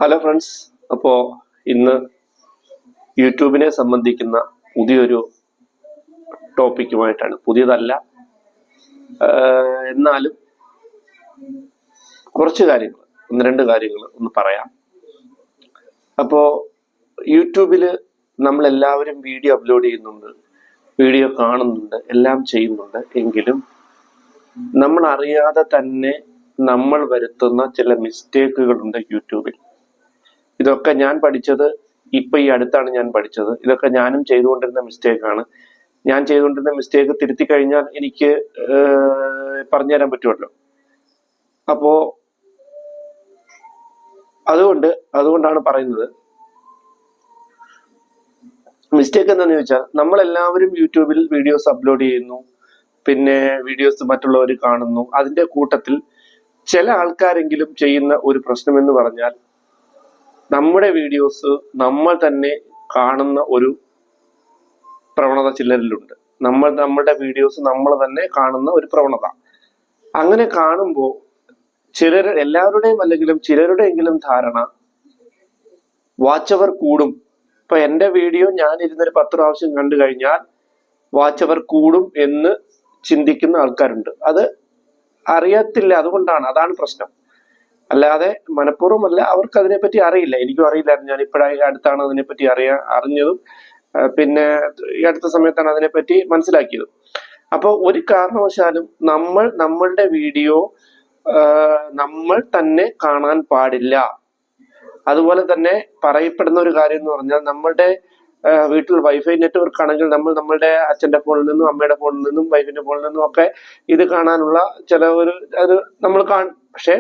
Hello friends, അപ്പോൾ ഇന്ന് യൂട്യൂബിനെ സംബന്ധിക്കുന്ന പുതിയൊരു ടോപ്പിക്കുമായിട്ടാണ്. പുതിയതല്ല, എന്നാലും കുറച്ച് കാര്യങ്ങൾ, ഒന്ന് രണ്ട് കാര്യങ്ങൾ ഒന്ന് പറയാം. അപ്പോൾ യൂട്യൂബിൽ നമ്മളെല്ലാവരും വീഡിയോ അപ്ലോഡ് ചെയ്യുന്നുണ്ട്, വീഡിയോ കാണുന്നുണ്ട്, എല്ലാം ചെയ്യുന്നുണ്ട്. എങ്കിലും നമ്മൾ അറിയാതെ തന്നെ നമ്മൾ വരുത്തുന്ന ചില മിസ്റ്റേക്കുകളുണ്ട് യൂട്യൂബിൽ. ഇതൊക്കെ ഞാൻ പഠിച്ചത് ഇപ്പൊ ഈ അടുത്താണ് ഞാൻ പഠിച്ചത്. ഇതൊക്കെ ഞാനും ചെയ്തുകൊണ്ടിരുന്ന മിസ്റ്റേക്കാണ്. ഞാൻ ചെയ്തുകൊണ്ടിരുന്ന മിസ്റ്റേക്ക് തിരുത്തി കഴിഞ്ഞാൽ എനിക്ക് പറഞ്ഞുതരാൻ പറ്റുമല്ലോ. അപ്പോ അതുകൊണ്ടാണ് പറയുന്നത്. മിസ്റ്റേക്ക് എന്താന്ന് ചോദിച്ചാൽ, നമ്മളെല്ലാവരും യൂട്യൂബിൽ വീഡിയോസ് അപ്ലോഡ് ചെയ്യുന്നു, പിന്നെ വീഡിയോസ് മറ്റുള്ളവർ കാണുന്നു. അതിന്റെ കൂട്ടത്തിൽ ചില ആൾക്കാരെങ്കിലും ചെയ്യുന്ന ഒരു പ്രശ്നം എന്ന് പറഞ്ഞാൽ, നമ്മുടെ വീഡിയോസ് നമ്മൾ തന്നെ കാണുന്ന ഒരു പ്രവണത ചിലരിലുണ്ട്. നമ്മുടെ വീഡിയോസ് നമ്മൾ തന്നെ കാണുന്ന ഒരു പ്രവണത. അങ്ങനെ കാണുമ്പോൾ എല്ലാവരുടെയും അല്ലെങ്കിലും ചിലരുടെയെങ്കിലും ധാരണ വാച്ച് അവർ കൂടും. ഇപ്പൊ എന്റെ വീഡിയോ ഞാൻ ഇരുന്നൊരു 10 പ്രാവശ്യം കണ്ടു കഴിഞ്ഞാൽ വാച്ച് അവർ കൂടും എന്ന് ചിന്തിക്കുന്ന ആൾക്കാരുണ്ട്. അത് അറിയത്തില്ല, അതാണ് പ്രശ്നം. അല്ലാതെ മനഃപൂർവ്വമല്ല, അവർക്ക് അതിനെപ്പറ്റി അറിയില്ല. എനിക്കും അറിയില്ലായിരുന്നു. ഞാൻ ഇപ്പോഴായി അടുത്താണ് അതിനെപ്പറ്റി അറിഞ്ഞതും, പിന്നെ ഈ അടുത്ത സമയത്താണ് അതിനെപ്പറ്റി മനസ്സിലാക്കിയതും. അപ്പോൾ ഒരു കാരണവശാലും നമ്മളുടെ വീഡിയോ നമ്മൾ തന്നെ കാണാൻ പാടില്ല. അതുപോലെ തന്നെ പറയപ്പെടുന്ന ഒരു കാര്യം എന്ന് പറഞ്ഞാൽ, നമ്മളുടെ വീട്ടിൽ വൈഫൈ നെറ്റ്വർക്ക് ആണെങ്കിൽ നമ്മളുടെ അച്ഛന്റെ ഫോണിൽ നിന്നും അമ്മയുടെ ഫോണിൽ നിന്നും വൈഫിന്റെ ഫോണിൽ നിന്നും ഒക്കെ ഇത് കാണാനുള്ള അത് നമ്മൾ പക്ഷെ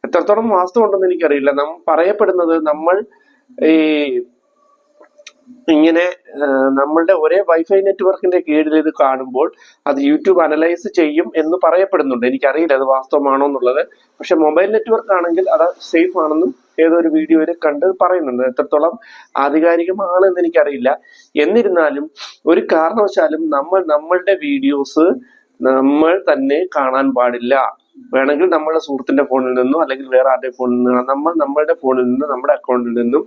എത്രത്തോളം വാസ്തവം ഉണ്ടെന്ന് എനിക്കറിയില്ല. പറയപ്പെടുന്നത് നമ്മൾ ഇങ്ങനെ നമ്മളുടെ ഒരേ വൈഫൈ നെറ്റ്വർക്കിന്റെ കീഴിൽ ഇത് കാണുമ്പോൾ അത് യൂട്യൂബ് അനലൈസ് ചെയ്യും എന്ന് പറയപ്പെടുന്നുണ്ട്. എനിക്കറിയില്ല അത് വാസ്തവമാണോ എന്നുള്ളത്. പക്ഷെ മൊബൈൽ നെറ്റ്വർക്ക് ആണെങ്കിൽ അത് സേഫ് ആണെന്നും ഏതൊരു വീഡിയോയിൽ കണ്ട് പറയുന്നുണ്ട്. എത്രത്തോളം ആധികാരികമാണെന്ന് എനിക്കറിയില്ല. എന്നിരുന്നാലും ഒരു കാരണവശാലും നമ്മളുടെ വീഡിയോസ് നമ്മൾ തന്നെ കാണാൻ പാടില്ല. വേണമെങ്കിൽ നമ്മുടെ സുഹൃത്തിന്റെ ഫോണിൽ നിന്നോ അല്ലെങ്കിൽ വേറെ ആരുടെ ഫോണിൽ നിന്നോ നമ്മളുടെ ഫോണിൽ നിന്ന് നമ്മുടെ അക്കൗണ്ടിൽ നിന്നും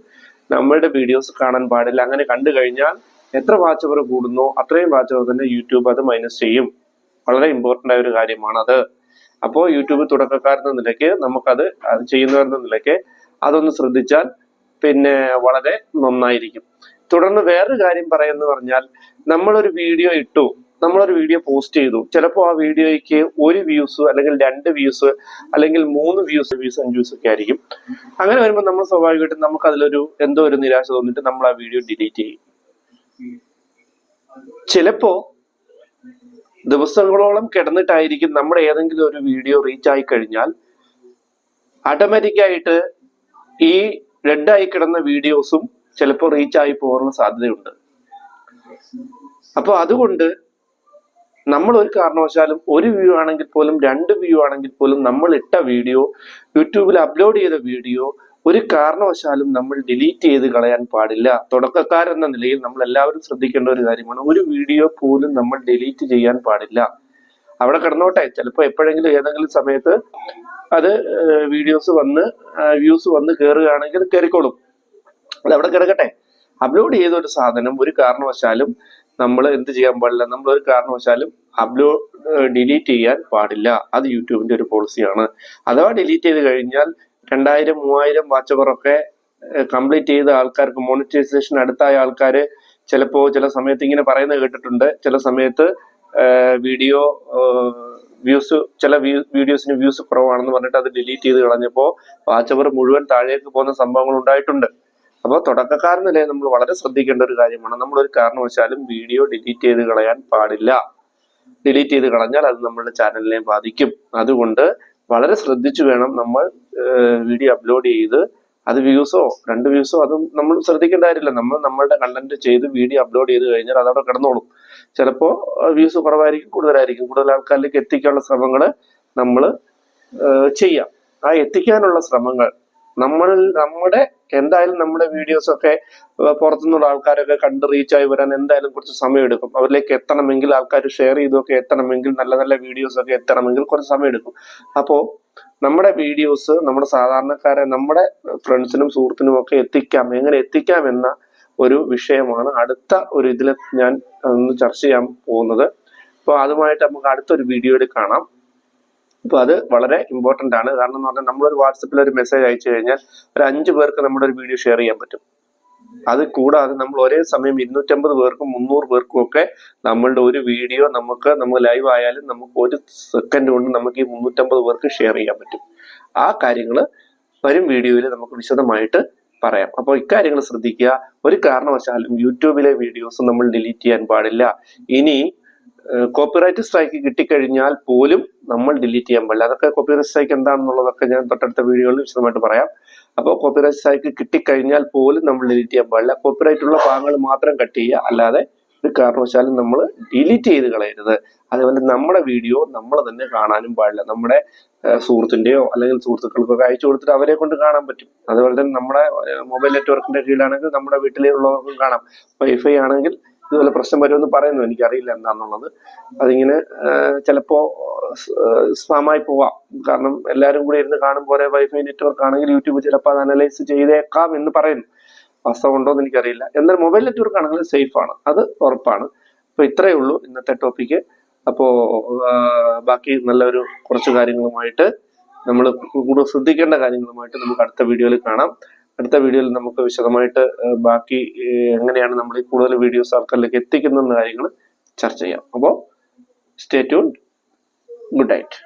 നമ്മളുടെ വീഡിയോസ് കാണാൻ പാടില്ല. അങ്ങനെ കണ്ടു കഴിഞ്ഞാൽ എത്ര വാച്ച് അവർ കൂടുന്നോ അത്രയും വാച്ച് അവർ തന്നെ യൂട്യൂബ് അത് മൈനസ് ചെയ്യും. വളരെ ഇമ്പോർട്ടൻ്റ് ആയ ഒരു കാര്യമാണത്. അപ്പോൾ യൂട്യൂബ് തുടക്കക്കാരെന്ന നിലയ്ക്ക് നമുക്കത് ചെയ്യുന്നവരെന്ന നിലയ്ക്ക് അതൊന്ന് ശ്രദ്ധിച്ചാൽ പിന്നെ വളരെ നന്നായിരിക്കും. തുടർന്ന് വേറൊരു കാര്യം പറയുന്നത് പറഞ്ഞാൽ, നമ്മളൊരു വീഡിയോ പോസ്റ്റ് ചെയ്തു. ചിലപ്പോൾ ആ വീഡിയോയ്ക്ക് 1 വ്യൂസ് അല്ലെങ്കിൽ 2 വ്യൂസ് അല്ലെങ്കിൽ 3 വ്യൂസ് 5 വ്യൂസ് ഒക്കെ ആയിരിക്കും. അങ്ങനെ വരുമ്പോൾ നമ്മൾ സ്വാഭാവികമായിട്ടും നമുക്ക് അതിലൊരു എന്തോ ഒരു നിരാശ തോന്നിട്ട് നമ്മൾ ആ വീഡിയോ ഡിലീറ്റ് ചെയ്യും. ചിലപ്പോ ദിവസങ്ങളോളം കിടന്നിട്ടായിരിക്കും നമ്മുടെ ഏതെങ്കിലും ഒരു വീഡിയോ റീച്ച് ആയി കഴിഞ്ഞാൽ ഓട്ടോമാറ്റിക്കായിട്ട് ഈ റെഡ് ആയി കിടന്ന വീഡിയോസും ചിലപ്പോൾ റീച്ച് ആയി പോകാനുള്ള സാധ്യതയുണ്ട്. അപ്പൊ അതുകൊണ്ട് നമ്മൾ ഒരു കാരണവശാലും 1 വ്യൂ ആണെങ്കിൽ പോലും 2 വ്യൂ ആണെങ്കിൽ പോലും നമ്മൾ ഇട്ട വീഡിയോ, യൂട്യൂബിൽ അപ്ലോഡ് ചെയ്ത വീഡിയോ ഒരു കാരണവശാലും നമ്മൾ ഡിലീറ്റ് ചെയ്ത് കളയാൻ പാടില്ല. തുടക്കക്കാരെന്ന നിലയിൽ നമ്മൾ എല്ലാവരും ശ്രദ്ധിക്കേണ്ട ഒരു കാര്യമാണ്. ഒരു വീഡിയോ പോലും നമ്മൾ ഡിലീറ്റ് ചെയ്യാൻ പാടില്ല. അവിടെ കിടന്നോട്ടെ, ചിലപ്പോൾ എപ്പോഴെങ്കിലും ഏതെങ്കിലും സമയത്ത് അത് വ്യൂസ് വന്ന് കയറുകയാണെങ്കിൽ കയറിക്കോളും. അത് അവിടെ കിടക്കട്ടെ. അപ്ലോഡ് ചെയ്ത ഒരു സാധനം ഒരു കാരണവശാലും നമ്മൾ എന്ത് ചെയ്യാൻ പാടില്ല, നമ്മൾ ഒരു കാരണവശാലും ഡിലീറ്റ് ചെയ്യാൻ പാടില്ല. അത് യൂട്യൂബിന്റെ ഒരു പോളിസിയാണ്. അഥവാ ഡിലീറ്റ് ചെയ്ത് കഴിഞ്ഞാൽ 2000-3000 വാച്ച് അവറൊക്കെ കംപ്ലീറ്റ് ചെയ്ത ആൾക്കാർക്ക്, മോണിറ്റൈസേഷൻ അടുത്തായ ആൾക്കാര് ചിലപ്പോ ചില സമയത്ത് ഇങ്ങനെ പറയുന്നത് കേട്ടിട്ടുണ്ട്. ചില സമയത്ത് വീഡിയോ വ്യൂസ്, ചില വീഡിയോസിന് വ്യൂസ് കുറവാണെന്ന് പറഞ്ഞിട്ട് അത് ഡിലീറ്റ് ചെയ്ത് കളഞ്ഞപ്പോൾ വാച്ച് അവർ മുഴുവൻ താഴേക്ക് പോകുന്ന സംഭവങ്ങൾ ഉണ്ടായിട്ടുണ്ട്. അപ്പോൾ തുടക്കക്കാരെന്നല്ലേ നമ്മൾ വളരെ ശ്രദ്ധിക്കേണ്ട ഒരു കാര്യമാണ്. നമ്മൾ ഒരു കാരണവശാലും വീഡിയോ ഡിലീറ്റ് ചെയ്ത് കളയാൻ പാടില്ല. ഡിലീറ്റ് ചെയ്ത് കളഞ്ഞാൽ അത് നമ്മുടെ ചാനലിനെ ബാധിക്കും. അതുകൊണ്ട് വളരെ ശ്രദ്ധിച്ചു വേണം നമ്മൾ വീഡിയോ അപ്ലോഡ് ചെയ്ത് അത് വ്യൂസോ 2 വ്യൂസോ അതും നമ്മൾ ശ്രദ്ധിക്കേണ്ട കാര്യമില്ല. നമ്മളുടെ കണ്ടന്റ് ചെയ്ത് വീഡിയോ അപ്ലോഡ് ചെയ്ത് കഴിഞ്ഞാൽ അതവിടെ കിടന്നോളും. ചിലപ്പോൾ വ്യൂസ് കുറവായിരിക്കും, കൂടുതൽ ആൾക്കാരിലേക്ക് എത്തിക്കാനുള്ള ശ്രമങ്ങൾ നമ്മൾ ചെയ്യാം. ആ എത്തിക്കാനുള്ള ശ്രമങ്ങൾ എന്തായാലും നമ്മുടെ വീഡിയോസ് ഒക്കെ പുറത്തുനിന്നുള്ള ആൾക്കാരൊക്കെ കണ്ട് റീച്ചായി വരാൻ എന്തായാലും കുറച്ച് സമയം എടുക്കും. അവരിലേക്ക് എത്തണമെങ്കിൽ, ആൾക്കാർ ഷെയർ ചെയ്തൊക്കെ എത്തണമെങ്കിൽ, നല്ല നല്ല വീഡിയോസ് ഒക്കെ എത്തണമെങ്കിൽ കുറച്ച് സമയം എടുക്കും. അപ്പോൾ നമ്മുടെ വീഡിയോസ് നമ്മുടെ സാധാരണക്കാരെ നമ്മുടെ ഫ്രണ്ട്സിനും സുഹൃത്തിനും ഒക്കെ എങ്ങനെ എത്തിക്കാം എന്ന ഒരു വിഷയമാണ് അടുത്ത ഒരു ഇതിൽ ഞാൻ ഒന്ന് ചർച്ച ചെയ്യാൻ പോകുന്നത്. അപ്പോൾ അതുമായിട്ട് നമുക്ക് അടുത്തൊരു വീഡിയോയിൽ കാണാം. അപ്പോൾ അത് വളരെ ഇമ്പോർട്ടൻ്റ് ആണ്. കാരണം എന്ന് പറഞ്ഞാൽ നമ്മളൊരു വാട്സപ്പിൽ ഒരു മെസ്സേജ് അയച്ചു കഴിഞ്ഞാൽ ഒരു 5 പേർക്ക് നമ്മുടെ ഒരു വീഡിയോ ഷെയർ ചെയ്യാൻ പറ്റും. അത് കൂടാതെ നമ്മൾ ഒരേ സമയം 250 പേർക്കും 300 പേർക്കും ഒക്കെ നമ്മളുടെ ഒരു വീഡിയോ നമുക്ക് ലൈവ് ആയാലും നമുക്ക് 1 സെക്കൻഡ് കൊണ്ട് നമുക്ക് ഈ 350 പേർക്ക് ഷെയർ ചെയ്യാൻ പറ്റും. ആ കാര്യങ്ങൾ വരും വീഡിയോയിൽ നമുക്ക് വിശദമായിട്ട് പറയാം. അപ്പോൾ ഇക്കാര്യങ്ങൾ ശ്രദ്ധിക്കുക. ഒരു കാരണവശാലും യൂട്യൂബിലെ വീഡിയോസ് നമ്മൾ ഡിലീറ്റ് ചെയ്യാൻ പാടില്ല. ഇനി കോപ്പിറൈറ്റ് സ്ട്രൈക്ക് കിട്ടിക്കഴിഞ്ഞാൽ പോലും നമ്മൾ ഡിലീറ്റ് ചെയ്യാൻ പാടില്ല. അതൊക്കെ കോപ്പിറൈറ്റ് സ്ട്രൈക്ക് എന്താണെന്നുള്ളതൊക്കെ ഞാൻ തൊട്ടടുത്ത വീഡിയോയിൽ വിശദമായിട്ട് പറയാം. അപ്പോൾ കോപ്പിറൈറ്റ് സ്ട്രൈക്ക് കിട്ടിക്കഴിഞ്ഞാൽ പോലും നമ്മൾ ഡിലീറ്റ് ചെയ്യാൻ പാടില്ല. കോപ്പിറൈറ്റ് ഉള്ള ഭാഗങ്ങൾ മാത്രം കട്ട് ചെയ്യുക, അല്ലാതെ ഒരു കാരണവശാലും നമ്മൾ ഡിലീറ്റ് ചെയ്ത് കളയരുത്. അതേപോലെ നമ്മുടെ വീഡിയോ നമ്മൾ തന്നെ കാണാനും പാടില്ല. നമ്മുടെ സുഹൃത്തിന്റെയോ അല്ലെങ്കിൽ സുഹൃത്തുക്കൾക്കൊക്കെ അയച്ചു കൊടുത്തിട്ട് അവരെ കൊണ്ട് കാണാൻ പറ്റും. അതുപോലെ തന്നെ നമ്മുടെ മൊബൈൽ നെറ്റ്വർക്കിന്റെ കീഴിലാണെങ്കിൽ നമ്മുടെ വീട്ടിലുള്ളവർക്കും കാണാം. വൈഫൈ ആണെങ്കിൽ ഇതുപോലെ പ്രശ്നം വരുമെന്ന് പറയുന്നു, എനിക്കറിയില്ല എന്താണെന്നുള്ളത്. അതിങ്ങനെ ചിലപ്പോ സ്പാമായി പോവാം. കാരണം എല്ലാവരും കൂടി ഇരുന്ന് കാണുമ്പോൾ വൈഫൈ നെറ്റ്വർക്ക് ആണെങ്കിൽ യൂട്യൂബ് ചിലപ്പോൾ അത് അനലൈസ് ചെയ്തേക്കാം എന്ന് പറയുന്നു. വാസ്തവം ഉണ്ടോ എന്ന് എനിക്കറിയില്ല. എന്നാൽ മൊബൈൽ നെറ്റ്വർക്ക് ആണെങ്കിൽ സേഫ് ആണ്, അത് ഉറപ്പാണ്. അപ്പൊ ഇത്രയേ ഉള്ളൂ ഇന്നത്തെ ടോപ്പിക്ക്. അപ്പോ ബാക്കി നല്ലൊരു കുറച്ച് കാര്യങ്ങളുമായിട്ട് നമ്മൾ കൂടുതൽ ശ്രദ്ധിക്കേണ്ട കാര്യങ്ങളുമായിട്ട് നമുക്ക് അടുത്ത വീഡിയോയിൽ കാണാം. അടുത്ത വീഡിയോയിൽ നമുക്ക് വിശദമായിട്ട് ബാക്കി എങ്ങനെയാണ് നമ്മൾ ഈ കൂടുതൽ വീഡിയോസ് ആൾക്കാരിലേക്ക് എത്തിക്കുന്ന കാര്യങ്ങൾ ചർച്ച ചെയ്യാം. അപ്പോൾ സ്റ്റേ ട്യൂൺഡ്. Good night.